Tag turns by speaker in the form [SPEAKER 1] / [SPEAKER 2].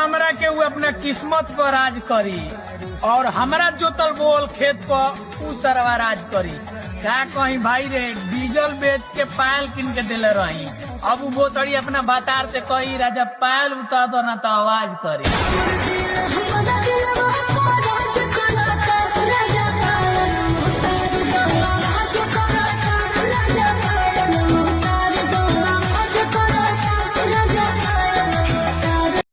[SPEAKER 1] हमरा के वो अपना किस्मत पर राज करी और हमरा जोतल बोल खेत पर उ सरवा राज करी। क्या कहीं भाई रे, डीजल बेच के पायल किन के दिले रही, अब वो बोतड़ी अपना बातार से कही राजा पायल उतार दो ना तो आवाज करी।